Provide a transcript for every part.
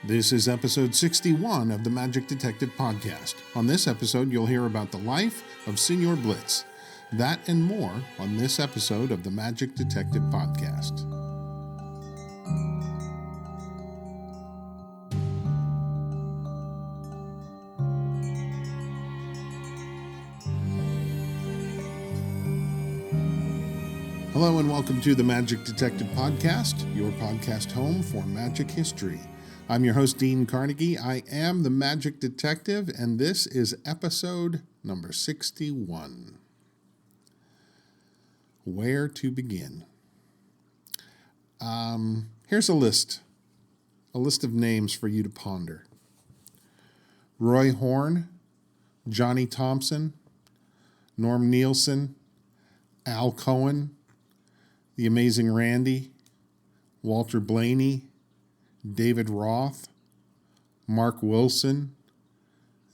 This is episode 61 of the Magic Detective Podcast. On this episode, you'll hear about the life of Signor Blitz. That and more on this episode of the Magic Detective Podcast. Hello and welcome to the Magic Detective Podcast, your podcast home for magic history. I'm your host, Dean Carnegie. I am the Magic Detective, and this is episode number 61. Where to begin? Here's a list of names for you to ponder. Roy Horn, Johnny Thompson, Norm Nielsen, Al Cohen, The Amazing Randy, Walter Blaney, David Roth, Mark Wilson,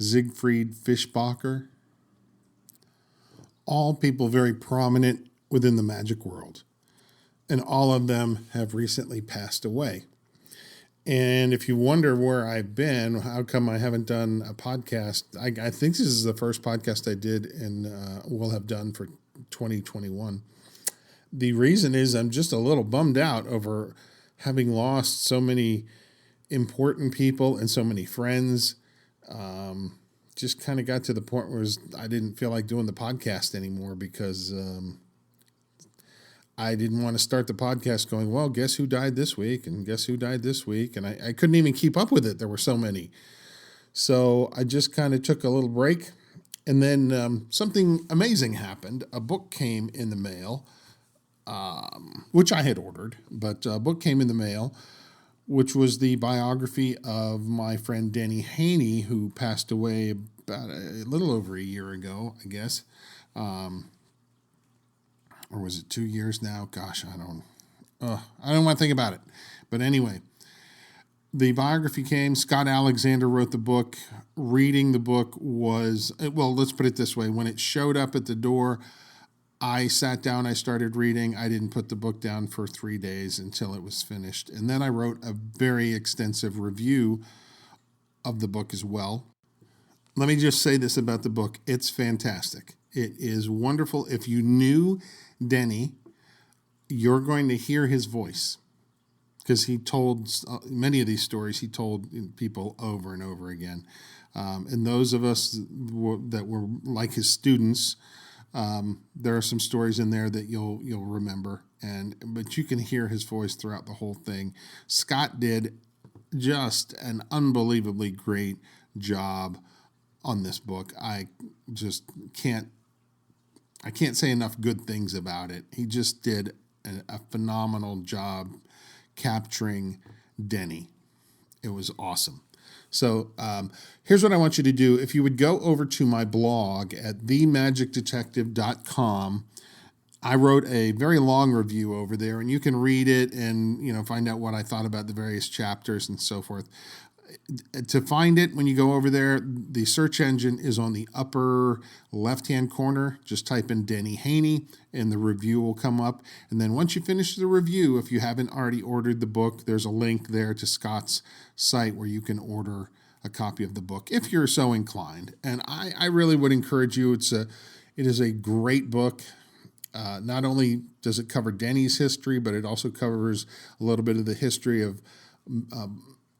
Siegfried Fischbacher, all people very prominent within the magic world, and all of them have recently passed away. And if you wonder where I've been, how come I haven't done a podcast, I think this is the first podcast I did and will have done for 2021. The reason is I'm just a little bummed out over having lost so many important people and so many friends. Just kind of got to the point where I didn't feel like doing the podcast anymore because I didn't want to start the podcast going, well, guess who died this week and guess who died this week. And I couldn't even keep up with it. There were so many. So I just kind of took a little break. And then something amazing happened. A book came in the mail, which I had ordered, but a book came in the mail, which was the biography of my friend Denny Haney, who passed away about a little over a year ago, I guess. Or was it 2 years now? Gosh, I don't want to think about it. But anyway, the biography came. Scott Alexander wrote the book. Reading the book was, well, let's put it this way. When it showed up at the door, I sat down, I started reading. I didn't put the book down for 3 days until it was finished. And then I wrote a very extensive review of the book as well. Let me just say this about the book. It's fantastic. It is wonderful. If you knew Denny, you're going to hear his voice because he told many of these stories, he told people over and over again. And those of us that were like his students, there are some stories in there that you'll remember, but you can hear his voice throughout the whole thing. Scott did just an unbelievably great job on this book. I just can't say enough good things about it. He just did a phenomenal job capturing Denny. It was awesome. So here's what I want you to do. If you would go over to my blog at themagicdetective.com, I wrote a very long review over there, and you can read it and find out what I thought about the various chapters and so forth. To find it, when you go over there, the search engine is on the upper left-hand corner. Just type in Denny Haney, and the review will come up. And then once you finish the review, if you haven't already ordered the book, there's a link there to Scott's site where you can order a copy of the book if you're so inclined. And I really would encourage you. It is a great book. Not only does it cover Denny's history, but it also covers a little bit of the history of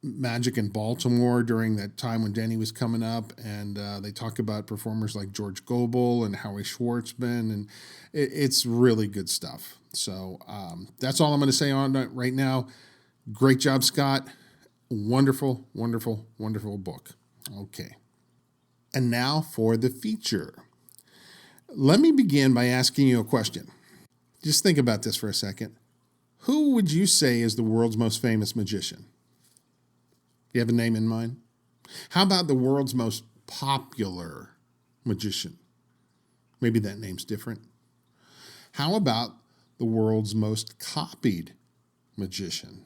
magic in Baltimore during that time when Denny was coming up, and they talk about performers like George Gobel and Howie Schwartzman, and it's really good stuff. So that's all I'm going to say on it right now. Great job, Scott. Wonderful, wonderful, wonderful book. Okay. And now for the feature. Let me begin by asking you a question. Just think about this for a second. Who would you say is the world's most famous magician? You have a name in mind? How about the world's most popular magician? Maybe that name's different. How about the world's most copied magician?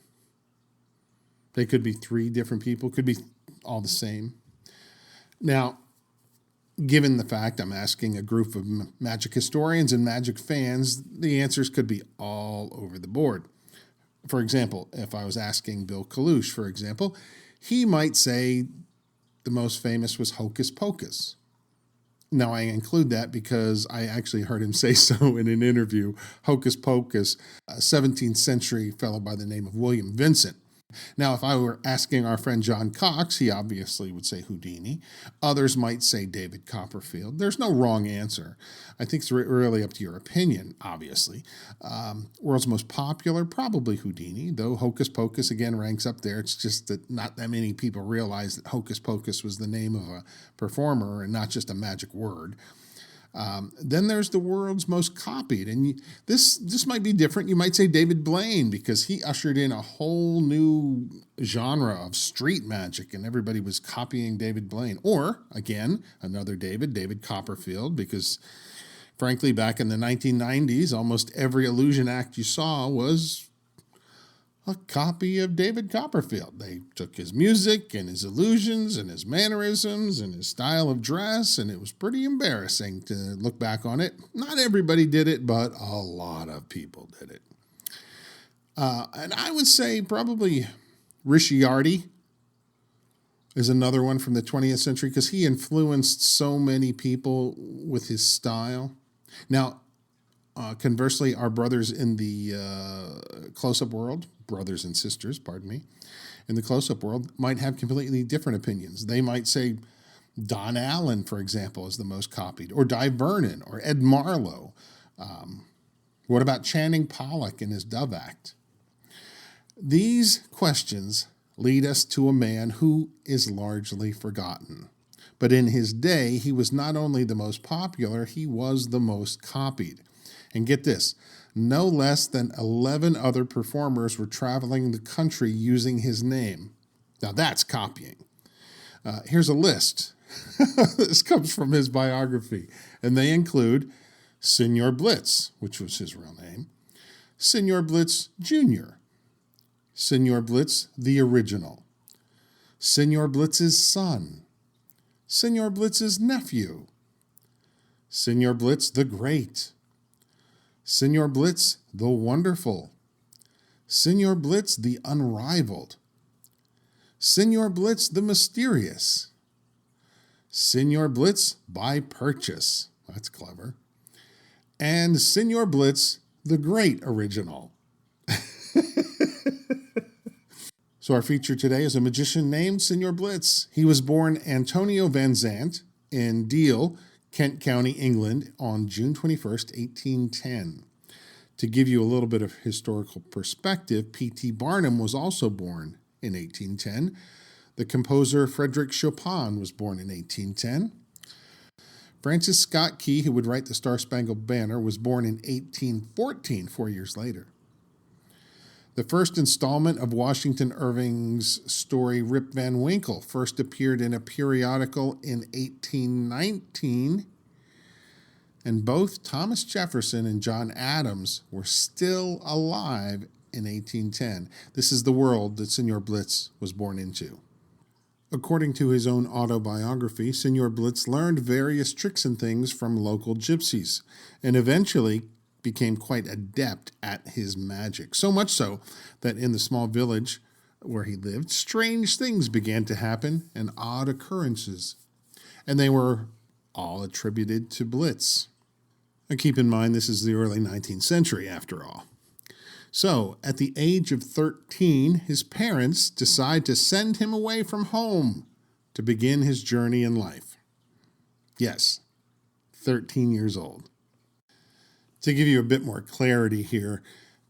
They could be 3 different people, could be all the same. Now, given the fact I'm asking a group of magic historians and magic fans, the answers could be all over the board. For example, if I was asking Bill Kalush, for example, He might say the most famous was Hocus Pocus. Now, I include that because I actually heard him say so in an interview. Hocus Pocus, a 17th century fellow by the name of William Vincent. Now, if I were asking our friend John Cox, he obviously would say Houdini. Others might say David Copperfield. There's no wrong answer. I think it's really up to your opinion, obviously. World's most popular, probably Houdini, though Hocus Pocus again ranks up there. It's just that not that many people realize that Hocus Pocus was the name of a performer and not just a magic word. Then there's the world's most copied. And this might be different. You might say David Blaine, because he ushered in a whole new genre of street magic, and everybody was copying David Blaine. Or, again, another David Copperfield, because frankly, back in the 1990s, almost every illusion act you saw was a copy of David Copperfield. They took his music and his illusions and his mannerisms and his style of dress, and it was pretty embarrassing to look back on it. Not everybody did it, but a lot of people did it. And I would say probably Ricciardi is another one from the 20th century, because he influenced so many people with his style. Now, conversely, our brothers in the close-up world, brothers and sisters, pardon me, in the close-up world might have completely different opinions. They might say Don Allen, for example, is the most copied, or Di Vernon, or Ed Marlowe. What about Channing Pollock in his Dove Act? These questions lead us to a man who is largely forgotten. But in his day, he was not only the most popular, he was the most copied. And get this, no less than 11 other performers were traveling the country using his name. Now that's copying. Here's a list. This comes from his biography. And they include Signor Blitz, which was his real name, Signor Blitz Jr., Signor Blitz the original, Signor Blitz's son, Signor Blitz's nephew, Signor Blitz the Great, Signor Blitz the Wonderful, Signor Blitz the Unrivaled, Signor Blitz the Mysterious, Signor Blitz by Purchase, that's clever, and Signor Blitz the Great Original. So our feature today is a magician named Signor Blitz. He was born Antonio Van Zandt in Deal, Kent County, England, on June 21st, 1810. To give you a little bit of historical perspective, P.T. Barnum was also born in 1810. The composer Frederick Chopin was born in 1810. Francis Scott Key, who would write the Star-Spangled Banner, was born in 1814, 4 years later. The first installment of Washington Irving's story Rip Van Winkle first appeared in a periodical in 1819, and both Thomas Jefferson and John Adams were still alive in 1810. This is the world that Signor Blitz was born into. According to his own autobiography, Signor Blitz learned various tricks and things from local gypsies, and eventually became quite adept at his magic. So much so that in the small village where he lived, strange things began to happen and odd occurrences. And they were all attributed to Blitz. And keep in mind, this is the early 19th century after all. So, at the age of 13, his parents decide to send him away from home to begin his journey in life. Yes, 13 years old. To give you a bit more clarity here,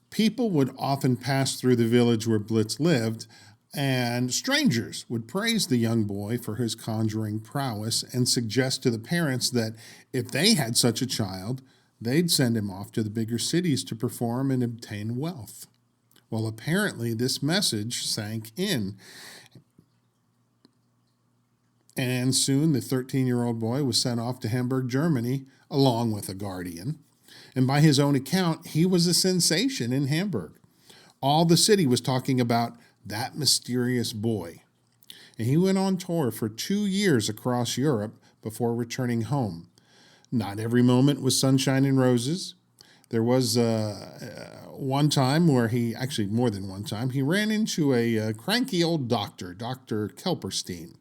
people would often pass through the village where Blitz lived, and strangers would praise the young boy for his conjuring prowess and suggest to the parents that if they had such a child, they'd send him off to the bigger cities to perform and obtain wealth. Well, apparently this message sank in, and soon the 13-year-old boy was sent off to Hamburg, Germany, along with a guardian. And by his own account, he was a sensation in Hamburg. All the city was talking about that mysterious boy. And he went on tour for 2 years across Europe before returning home. Not every moment was sunshine and roses. There was one time where more than one time, he ran into a cranky old doctor, Dr. Kelperstein.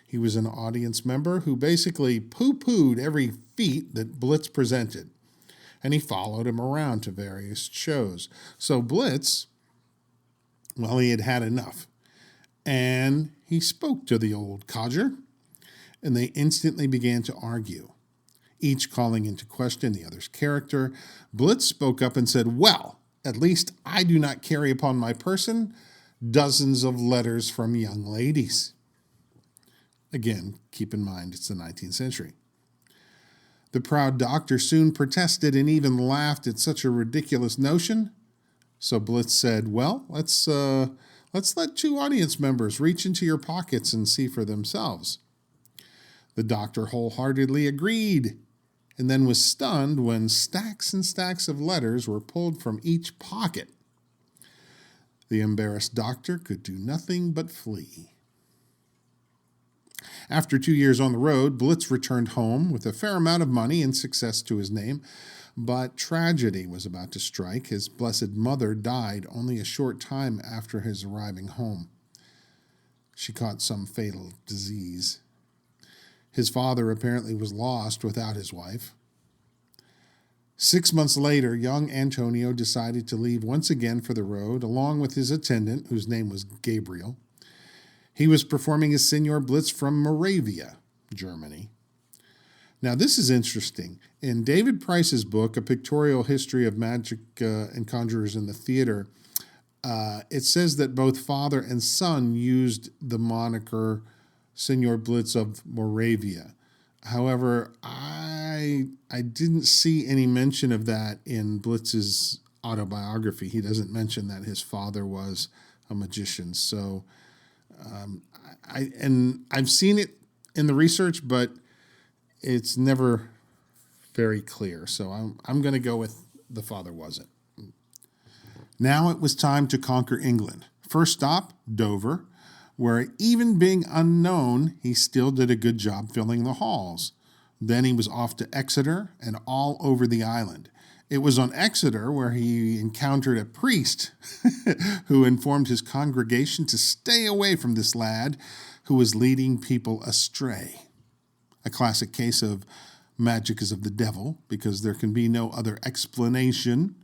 He was an audience member who basically poo-pooed every feat that Blitz presented, and he followed him around to various shows. So Blitz, well, he had had enough, and he spoke to the old codger, and they instantly began to argue, each calling into question the other's character. Blitz spoke up and said, "Well, at least I do not carry upon my person dozens of letters from young ladies." Again, keep in mind it's the 19th century. The proud doctor soon protested and even laughed at such a ridiculous notion. So Blitz said, "Well, let's let two audience members reach into your pockets and see for themselves." The doctor wholeheartedly agreed, and then was stunned when stacks and stacks of letters were pulled from each pocket. The embarrassed doctor could do nothing but flee. After 2 years on the road, Blitz returned home with a fair amount of money and success to his name, but tragedy was about to strike. His blessed mother died only a short time after his arriving home. She caught some fatal disease. His father apparently was lost without his wife. 6 months later, young Antonio decided to leave once again for the road, along with his attendant, whose name was Gabriel. He was performing as Signor Blitz from Moravia, Germany. Now, this is interesting. In David Price's book, A Pictorial History of Magic and Conjurers in the Theater, it says that both father and son used the moniker Signor Blitz of Moravia. However, I didn't see any mention of that in Blitz's autobiography. He doesn't mention that his father was a magician. So I've seen it in the research, but it's never very clear. So I'm going to go with the father wasn't. Now it was time to conquer England. First stop, Dover, where even being unknown, he still did a good job filling the halls. Then he was off to Exeter and all over the island. It was on Exeter where he encountered a priest who informed his congregation to stay away from this lad who was leading people astray. A classic case of magic is of the devil, because there can be no other explanation.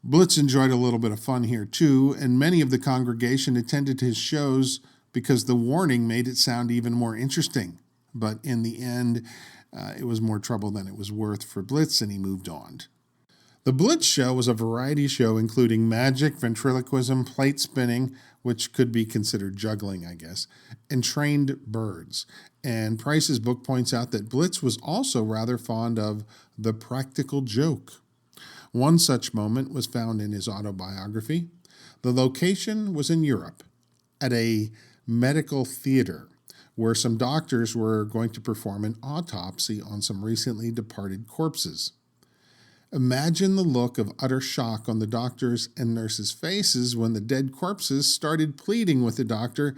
Blitz enjoyed a little bit of fun here too, and many of the congregation attended his shows because the warning made it sound even more interesting. But in the end, it was more trouble than it was worth for Blitz, and he moved on. The Blitz show was a variety show including magic, ventriloquism, plate spinning, which could be considered juggling, I guess, and trained birds. And Price's book points out that Blitz was also rather fond of the practical joke. One such moment was found in his autobiography. The location was in Europe, at a medical theater, where some doctors were going to perform an autopsy on some recently departed corpses. Imagine the look of utter shock on the doctors' and nurses' faces when the dead corpses started pleading with the doctor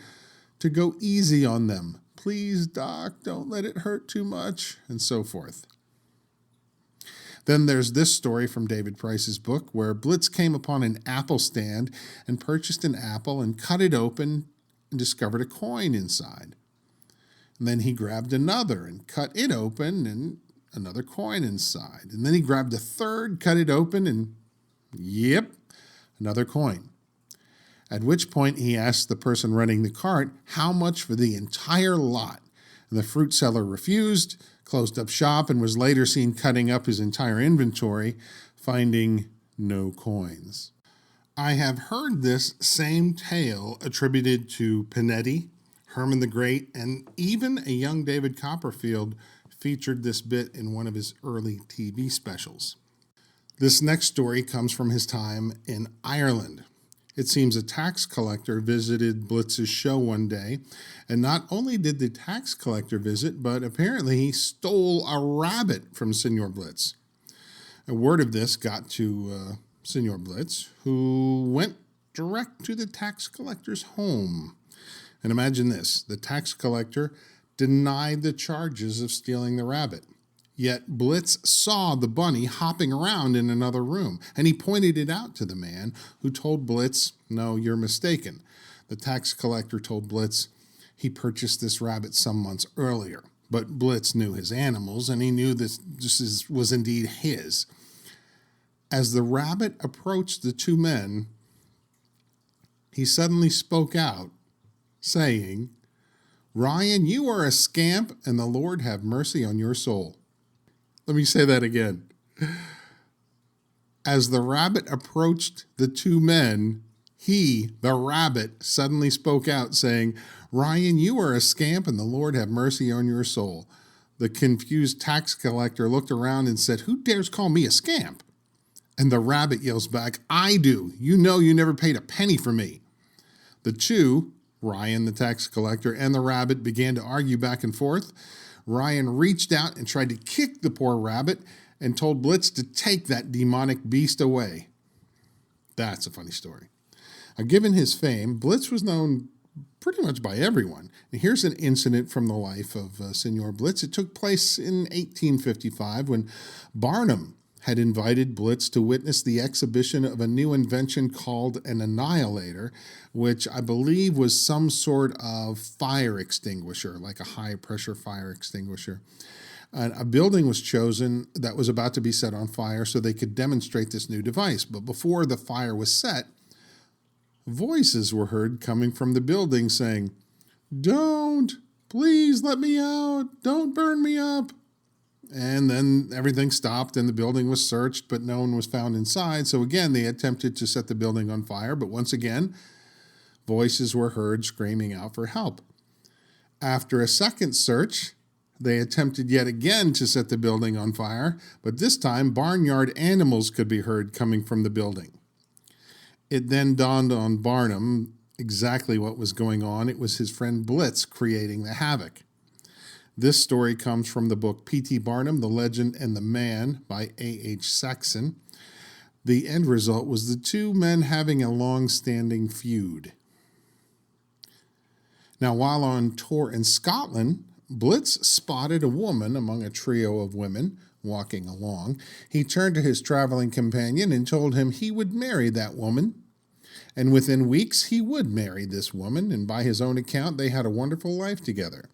to go easy on them. "Please, doc, don't let it hurt too much," and so forth. Then there's this story from David Price's book where Blitz came upon an apple stand and purchased an apple and cut it open and discovered a coin inside. And then he grabbed another and cut it open and another coin inside. And then he grabbed a third, cut it open, and yep, another coin. At which point he asked the person running the cart how much for the entire lot. And the fruit seller refused, closed up shop, and was later seen cutting up his entire inventory, finding no coins. I have heard this same tale attributed to Panetti, Herman the Great, and even a young David Copperfield featured this bit in one of his early TV specials. This next story comes from his time in Ireland. It seems a tax collector visited Blitz's show one day, and not only did the tax collector visit, but apparently he stole a rabbit from Signor Blitz. A word of this got to Signor Blitz, who went direct to the tax collector's home. And imagine this, the tax collector denied the charges of stealing the rabbit. Yet Blitz saw the bunny hopping around in another room, and he pointed it out to the man, who told Blitz, "No, you're mistaken." The tax collector told Blitz he purchased this rabbit some months earlier, but Blitz knew his animals, and he knew this was indeed his. As the rabbit approached the two men, he suddenly spoke out, saying, "Ryan, you are a scamp, and the Lord have mercy on your soul." Let me say that again. As the rabbit approached the two men, he, the rabbit, suddenly spoke out, saying, "Ryan, you are a scamp, and the Lord have mercy on your soul." The confused tax collector looked around and said, "Who dares call me a scamp?" And the rabbit yells back, "I do. You know you never paid a penny for me." The two, Ryan, the tax collector, and the rabbit, began to argue back and forth. Ryan reached out and tried to kick the poor rabbit and told Blitz to take that demonic beast away. That's a funny story. Now, given his fame, Blitz was known pretty much by everyone. And here's an incident from the life of Signor Blitz. It took place in 1855 when Barnum had invited Blitz to witness the exhibition of a new invention called an annihilator, which I believe was some sort of fire extinguisher, like a high-pressure fire extinguisher. A building was chosen that was about to be set on fire so they could demonstrate this new device. But before the fire was set, voices were heard coming from the building saying, "Don't! Please let me out! Don't burn me up!" And then everything stopped and the building was searched, but no one was found inside. So again, they attempted to set the building on fire, but once again, voices were heard screaming out for help. After a second search, they attempted yet again to set the building on fire, but this time barnyard animals could be heard coming from the building. It then dawned on Barnum exactly what was going on. It was his friend Blitz creating the havoc. This story comes from the book P.T. Barnum, The Legend and the Man by A.H. Saxon. The end result was the two men having a long-standing feud. Now, while on tour in Scotland, Blitz spotted a woman among a trio of women walking along. He turned to his traveling companion and told him he would marry that woman. And within weeks, he would marry this woman, and by his own account, they had a wonderful life together.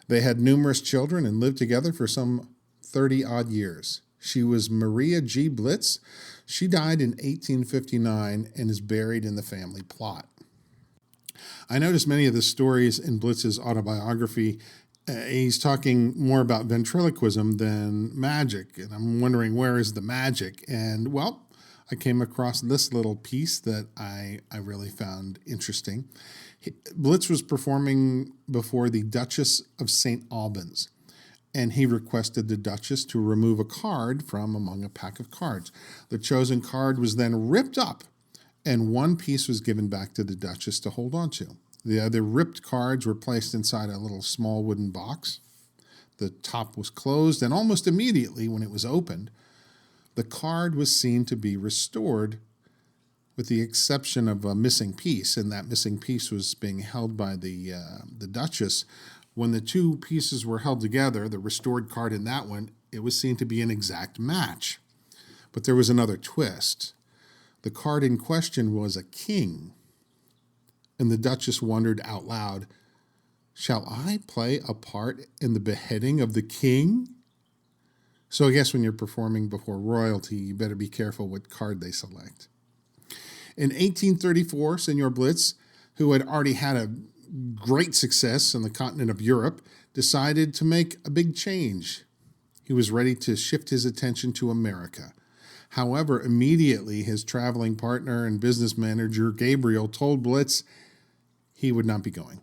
They had numerous children and lived together for some 30-odd years. She was Maria G. Blitz. She died in 1859 and is buried in the family plot. I noticed many of the stories in Blitz's autobiography, he's talking more about ventriloquism than magic, and I'm wondering, where is the magic? And, well, I came across this little piece that I really found interesting. Blitz was performing before the Duchess of St. Albans, and he requested the Duchess to remove a card from among a pack of cards. The chosen card was then ripped up, and one piece was given back to the Duchess to hold on to. The other ripped cards were placed inside a little small wooden box. The top was closed, and almost immediately when it was opened, the card was seen to be restored, with the exception of a missing piece, and that missing piece was being held by the Duchess. When the two pieces were held together, the restored card and that one, it was seen to be an exact match. But there was another twist. The card in question was a king, and the Duchess wondered out loud, "Shall I play a part in the beheading of the king?" So I guess when you're performing before royalty, you better be careful what card they select. In 1834, Signor Blitz, who had already had a great success on the continent of Europe, decided to make a big change. He was ready to shift his attention to America. However, immediately his traveling partner and business manager, Gabriel, told Blitz he would not be going.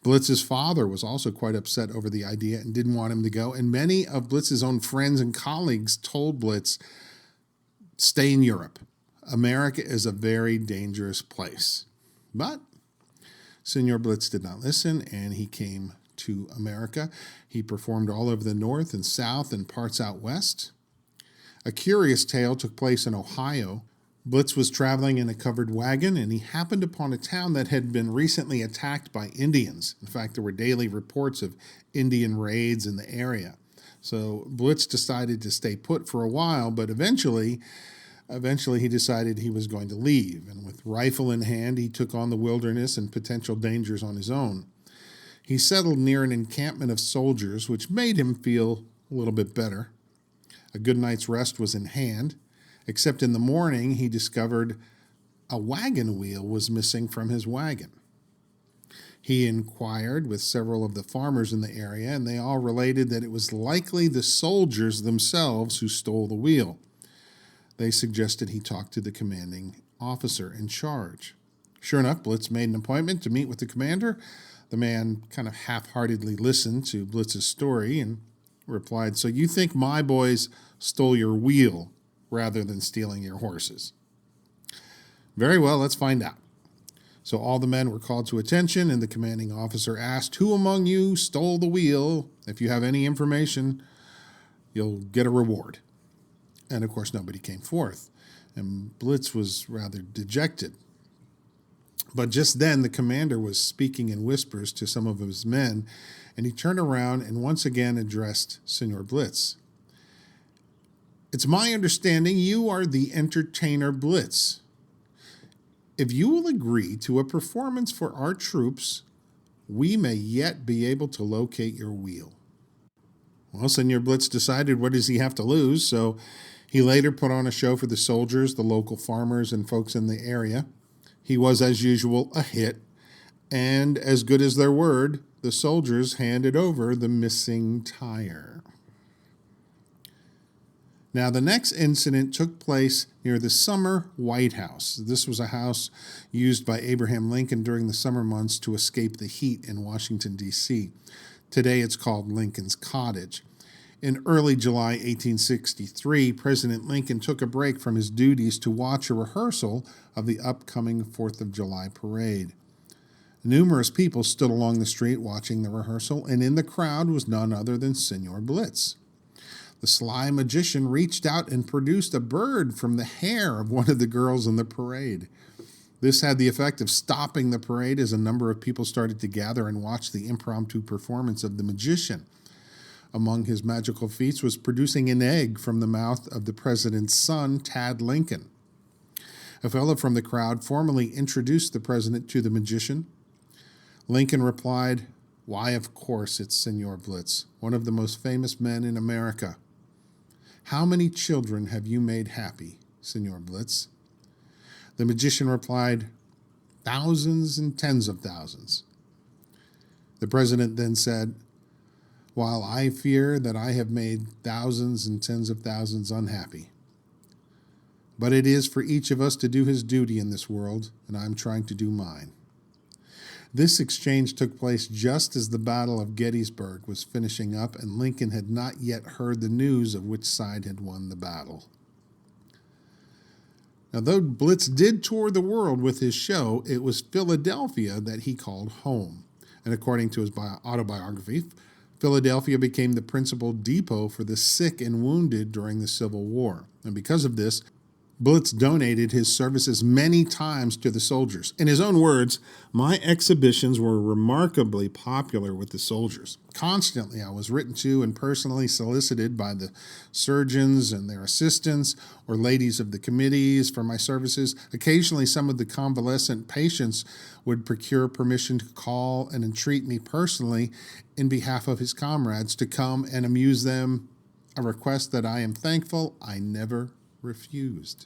Blitz's father was also quite upset over the idea and didn't want him to go, and many of Blitz's own friends and colleagues told Blitz, "Stay in Europe. America is a very dangerous place." But Signor Blitz did not listen, and he came to America. He performed all over the north and south and parts out west. A curious tale took place in Ohio. Blitz was traveling in a covered wagon, and he happened upon a town that had been recently attacked by Indians. In fact, there were daily reports of Indian raids in the area. So Blitz decided to stay put for a while, but eventually he decided he was going to leave. And with rifle in hand, he took on the wilderness and potential dangers on his own. He settled near an encampment of soldiers, which made him feel a little bit better. A good night's rest was in hand, except in the morning he discovered a wagon wheel was missing from his wagon. He inquired with several of the farmers in the area, and they all related that it was likely the soldiers themselves who stole the wheel. They suggested he talk to the commanding officer in charge. Sure enough, Blitz made an appointment to meet with the commander. The man kind of half-heartedly listened to Blitz's story and replied, "So you think my boys stole your wheel rather than stealing your horses?" "Very well, let's find out." So all the men were called to attention, and the commanding officer asked, "Who among you stole the wheel? If you have any information, you'll get a reward." And of course, nobody came forth, and Blitz was rather dejected. But just then, the commander was speaking in whispers to some of his men, and he turned around and once again addressed Signor Blitz. "It's my understanding you are the entertainer Blitz. If you will agree to a performance for our troops, we may yet be able to locate your wheel." Well, Signor Blitz decided, what does he have to lose? So he later put on a show for the soldiers, the local farmers, and folks in the area. He was, as usual, a hit, and as good as their word, the soldiers handed over the missing tire. Now, the next incident took place near the Summer White House. This was a house used by Abraham Lincoln during the summer months to escape the heat in Washington, D.C. Today, it's called Lincoln's Cottage. In early July 1863, President Lincoln took a break from his duties to watch a rehearsal of the upcoming 4th of July parade. Numerous people stood along the street watching the rehearsal, and in the crowd was none other than Signor Blitz. The sly magician reached out and produced a bird from the hair of one of the girls in the parade. This had the effect of stopping the parade as a number of people started to gather and watch the impromptu performance of the magician. Among his magical feats was producing an egg from the mouth of the president's son, Tad Lincoln. A fellow from the crowd formally introduced the president to the magician. Lincoln replied, "Why, of course, it's Signor Blitz, one of the most famous men in America. How many children have you made happy, Signor Blitz?" The magician replied, "Thousands and tens of thousands." The president then said, "While I fear that I have made thousands and tens of thousands unhappy. But it is for each of us to do his duty in this world, and I'm trying to do mine." This exchange took place just as the Battle of Gettysburg was finishing up, and Lincoln had not yet heard the news of which side had won the battle. Now, though Blitz did tour the world with his show, it was Philadelphia that he called home. And according to his autobiography, Philadelphia became the principal depot for the sick and wounded during the Civil War. And because of this, Blitz donated his services many times to the soldiers. In his own words, "My exhibitions were remarkably popular with the soldiers. Constantly, I was written to and personally solicited by the surgeons and their assistants or ladies of the committees for my services. Occasionally, some of the convalescent patients would procure permission to call and entreat me personally in behalf of his comrades to come and amuse them, a request that I am thankful I never refused."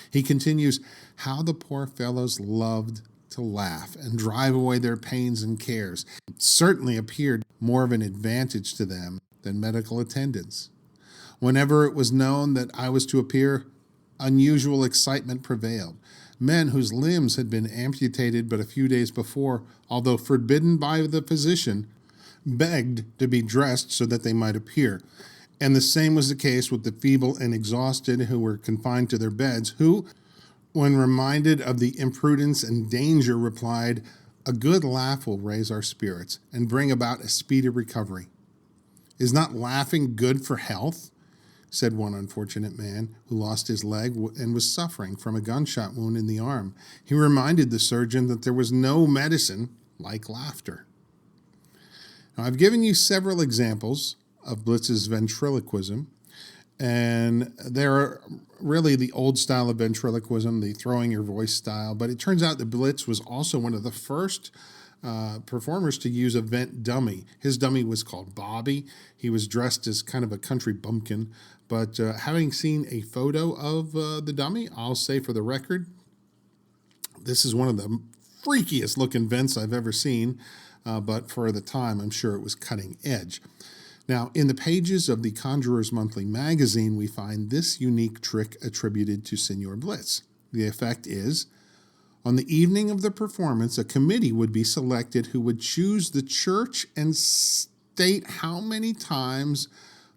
He continues, "How the poor fellows loved to laugh and drive away their pains and cares. It certainly appeared more of an advantage to them than medical attendance. Whenever it was known that I was to appear, unusual excitement prevailed. Men whose limbs had been amputated but a few days before, although forbidden by the physician, begged to be dressed so that they might appear. And the same was the case with the feeble and exhausted who were confined to their beds, who, when reminded of the imprudence and danger, replied, 'A good laugh will raise our spirits and bring about a speedy recovery.' Is not laughing good for health?" said one unfortunate man who lost his leg and was suffering from a gunshot wound in the arm. He reminded the surgeon that there was no medicine like laughter. Now, I've given you several examples of Blitz's ventriloquism. And they're really the old style of ventriloquism, the throwing your voice style. But it turns out that Blitz was also one of the first performers to use a vent dummy. His dummy was called Bobby. He was dressed as kind of a country bumpkin. But having seen a photo of the dummy, I'll say for the record, this is one of the freakiest looking vents I've ever seen. But for the time, I'm sure it was cutting edge. Now, in the pages of the Conjurer's Monthly magazine, we find this unique trick attributed to Signor Blitz. The effect is, on the evening of the performance, a committee would be selected who would choose the church and state how many times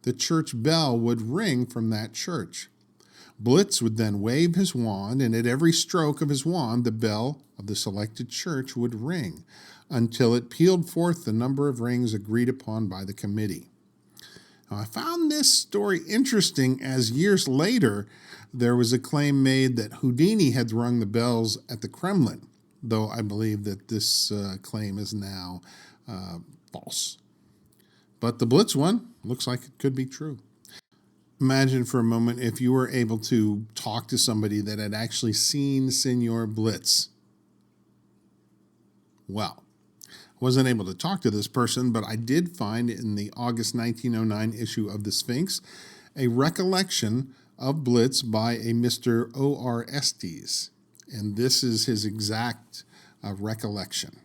the church bell would ring from that church. Blitz would then wave his wand, and at every stroke of his wand, the bell of the selected church would ring until it pealed forth the number of rings agreed upon by the committee. Now, I found this story interesting as years later there was a claim made that Houdini had rung the bells at the Kremlin, though I believe that this claim is now false. But the Blitz one looks like it could be true. Imagine for a moment if you were able to talk to somebody that had actually seen Signor Blitz. Well, I wasn't able to talk to this person, but I did find in the August 1909 issue of the Sphinx a recollection of Blitz by a Mr. O.R. Estes. And this is his exact recollection.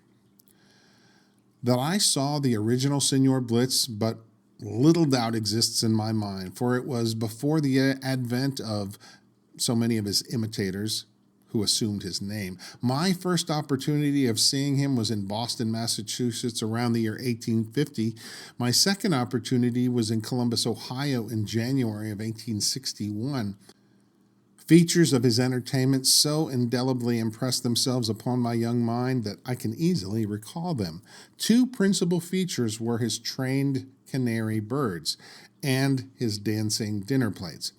That I saw the original Signor Blitz, but little doubt exists in my mind, for it was before the advent of so many of his imitators who assumed his name. My first opportunity of seeing him was in Boston, Massachusetts around the year 1850. My second opportunity was in Columbus, Ohio in January of 1861. Features of his entertainment so indelibly impressed themselves upon my young mind that I can easily recall them. Two principal features were his trained canary birds and his dancing dinner plates.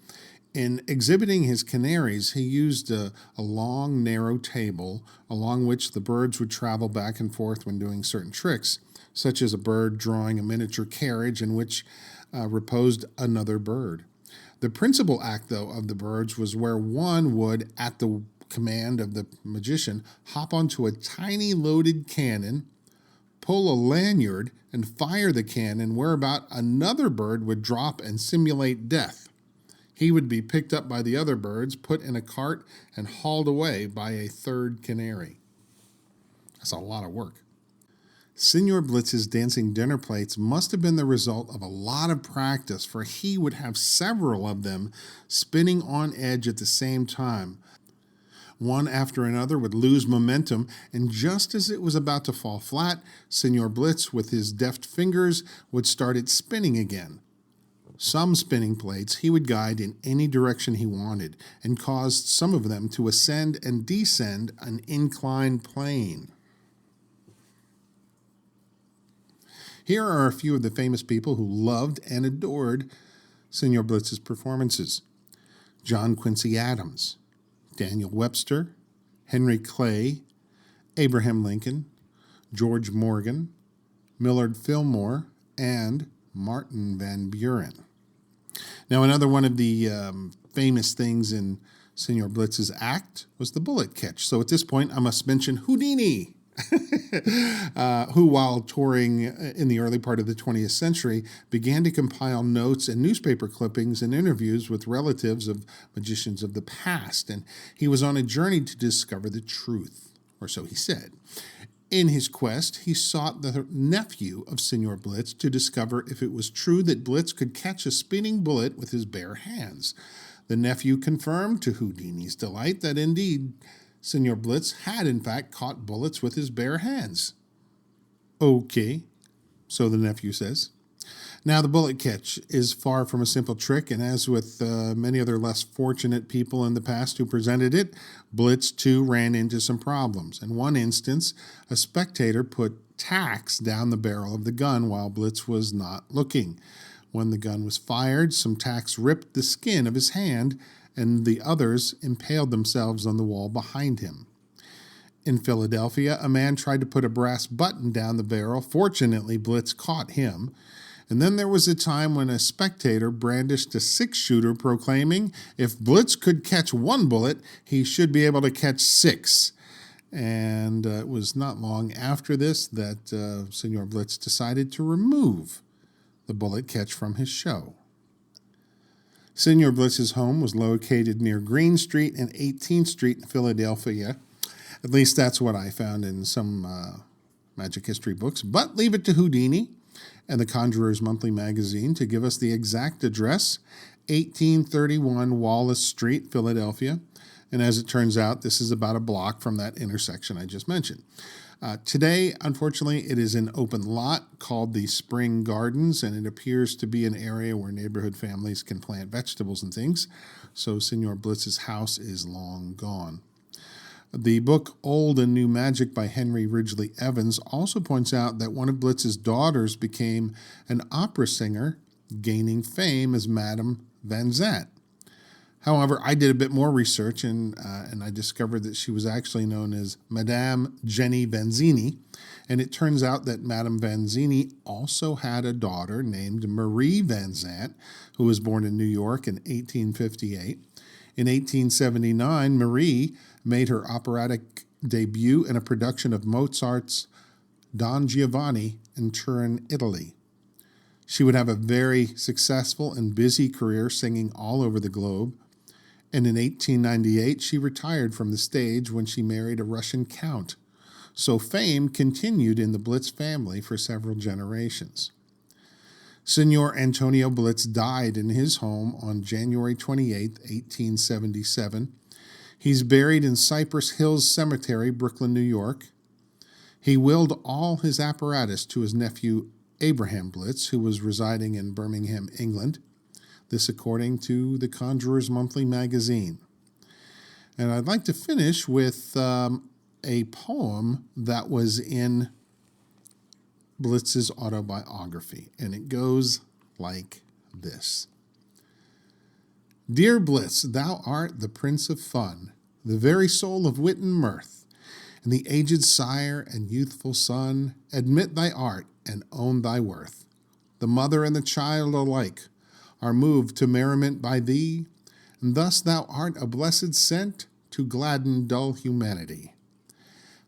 In exhibiting his canaries, he used a long, narrow table along which the birds would travel back and forth when doing certain tricks, such as a bird drawing a miniature carriage in which reposed another bird. The principal act, though, of the birds was where one would, at the command of the magician, hop onto a tiny loaded cannon, pull a lanyard, and fire the cannon, whereabout another bird would drop and simulate death. He would be picked up by the other birds, put in a cart, and hauled away by a third canary. That's a lot of work. Signor Blitz's dancing dinner plates must have been the result of a lot of practice, for he would have several of them spinning on edge at the same time. One after another would lose momentum, and just as it was about to fall flat, Signor Blitz, with his deft fingers, would start it spinning again. Some spinning plates he would guide in any direction he wanted, and caused some of them to ascend and descend an inclined plane. Here are a few of the famous people who loved and adored Signor Blitz's performances. John Quincy Adams, Daniel Webster, Henry Clay, Abraham Lincoln, George Morgan, Millard Fillmore, and Martin Van Buren. Now, another one of the famous things in Signor Blitz's act was the bullet catch. So at this point, I must mention Houdini, who, while touring in the early part of the 20th century, began to compile notes and newspaper clippings and interviews with relatives of magicians of the past. And he was on a journey to discover the truth, or so he said. In his quest, he sought the nephew of Signor Blitz to discover if it was true that Blitz could catch a spinning bullet with his bare hands. The nephew confirmed, to Houdini's delight, that indeed Signor Blitz had in fact caught bullets with his bare hands. Okay, so the nephew says. Now, the bullet catch is far from a simple trick, and as with many other less fortunate people in the past who presented it, Blitz too ran into some problems. In one instance, a spectator put tacks down the barrel of the gun while Blitz was not looking. When the gun was fired, some tacks ripped the skin of his hand, and the others impaled themselves on the wall behind him. In Philadelphia, a man tried to put a brass button down the barrel. Fortunately, Blitz caught him. And then there was a time when a spectator brandished a 6-shooter proclaiming if Blitz could catch 1 bullet, he should be able to catch 6. And it was not long after this that Signor Blitz decided to remove the bullet catch from his show. Signor Blitz's home was located near Green Street and 18th Street in Philadelphia. At least that's what I found in some magic history books. But leave it to Houdini and the Conjurer's Monthly Magazine to give us the exact address, 1831 Wallace Street, Philadelphia. And as it turns out, this is about a block from that intersection I just mentioned. Today, unfortunately, it is an open lot called the Spring Gardens, and it appears to be an area where neighborhood families can plant vegetables and things. So Signor Blitz's house is long gone. The book Old and New Magic by Henry Ridgely Evans also points out that one of Blitz's daughters became an opera singer, gaining fame as Madame Van Zant. However, I did a bit more research, and I discovered that she was actually known as Madame Jenny Vanzini, and it turns out that Madame Vanzini also had a daughter named Marie Van Zant, who was born in New York in 1858. In 1879, Marie made her operatic debut in a production of Mozart's Don Giovanni in Turin, Italy. She would have a very successful and busy career singing all over the globe. And in 1898, she retired from the stage when she married a Russian count. So fame continued in the Blitz family for several generations. Signor Antonio Blitz died in his home on January 28, 1877. He's buried in Cypress Hills Cemetery, Brooklyn, New York. He willed all his apparatus to his nephew Abraham Blitz, who was residing in Birmingham, England. This according to the Conjurer's Monthly Magazine. And I'd like to finish with a poem that was in Blitz's autobiography. And it goes like this. Dear Blitz, thou art the prince of fun, the very soul of wit and mirth. And the aged sire and youthful son admit thy art and own thy worth. The mother and the child alike are moved to merriment by thee, and thus thou art a blessed scent to gladden dull humanity.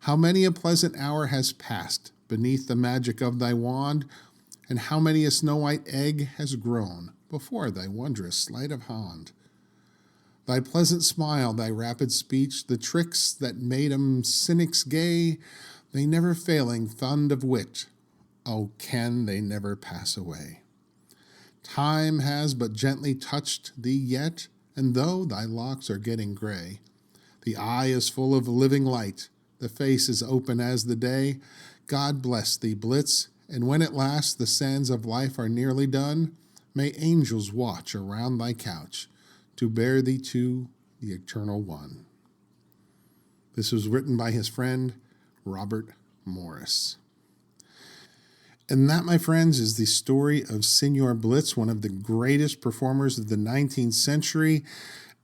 How many a pleasant hour has passed beneath the magic of thy wand, and how many a snow-white egg has grown before thy wondrous sleight of hand. Thy pleasant smile, thy rapid speech, the tricks that made 'em cynics gay, they never failing fund of wit, oh, can they never pass away. Time has but gently touched thee yet, and though thy locks are getting gray, the eye is full of living light, the face is open as the day. God bless thee, Blitz, and when at last the sands of life are nearly done, may angels watch around thy couch to bear thee to the eternal one. This was written by his friend, Robert Morris. And that, my friends, is the story of Signor Blitz, one of the greatest performers of the 19th century.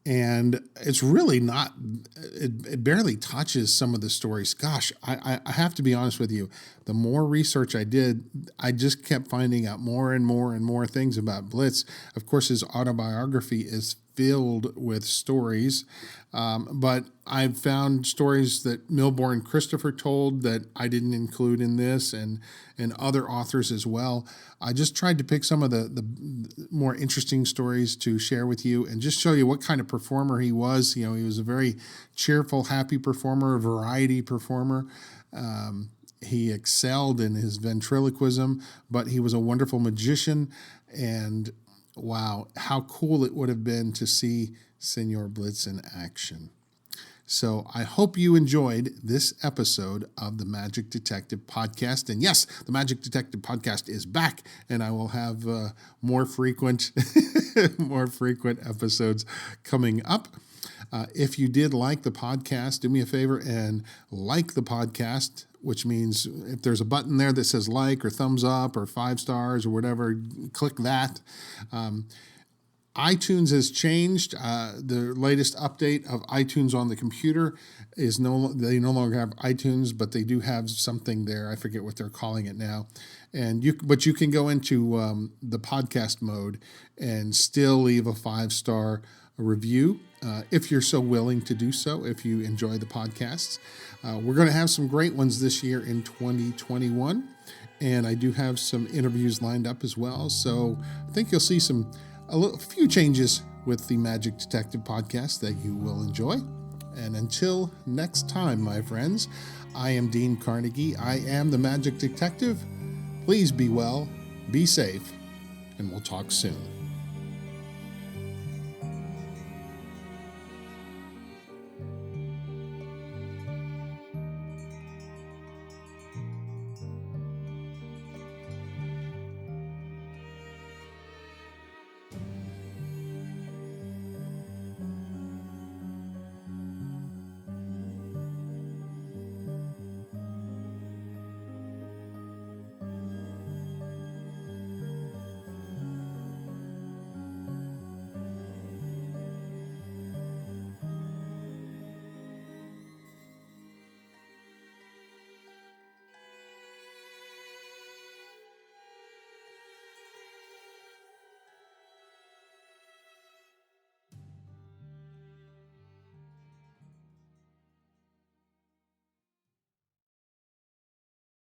And it's really not, it barely touches some of the stories. Gosh, I have to be honest with you. The more research I did, I just kept finding out more and more and more things about Blitz. Of course, his autobiography is filled with stories. But I've found stories that Milbourne Christopher told that I didn't include in this, and other authors as well. I just tried to pick some of the more interesting stories to share with you and just show you what kind of performer he was. You know, he was a very cheerful, happy performer, a variety performer. He excelled in his ventriloquism, but he was a wonderful magician. And wow, how cool it would have been to see Signor Blitz in action. So I hope you enjoyed this episode of the Magic Detective Podcast. And yes, the Magic Detective Podcast is back, and I will have more frequent episodes coming up. If you did like the podcast, do me a favor and like the podcast, which means if there's a button there that says like or thumbs up or 5 stars or whatever, click that. iTunes has changed. The latest update of iTunes on the computer is they no longer have iTunes, but they do have something there. I forget what they're calling it now. But you can go into the podcast mode and still leave a 5-star review if you're so willing to do so, if you enjoy the podcasts. We're going to have some great ones this year in 2021, and I do have some interviews lined up as well. So I think you'll see a few changes with the Magic Detective podcast that you will enjoy. And until next time, my friends, I am Dean Carnegie. I am the Magic Detective. Please be well, be safe, and we'll talk soon.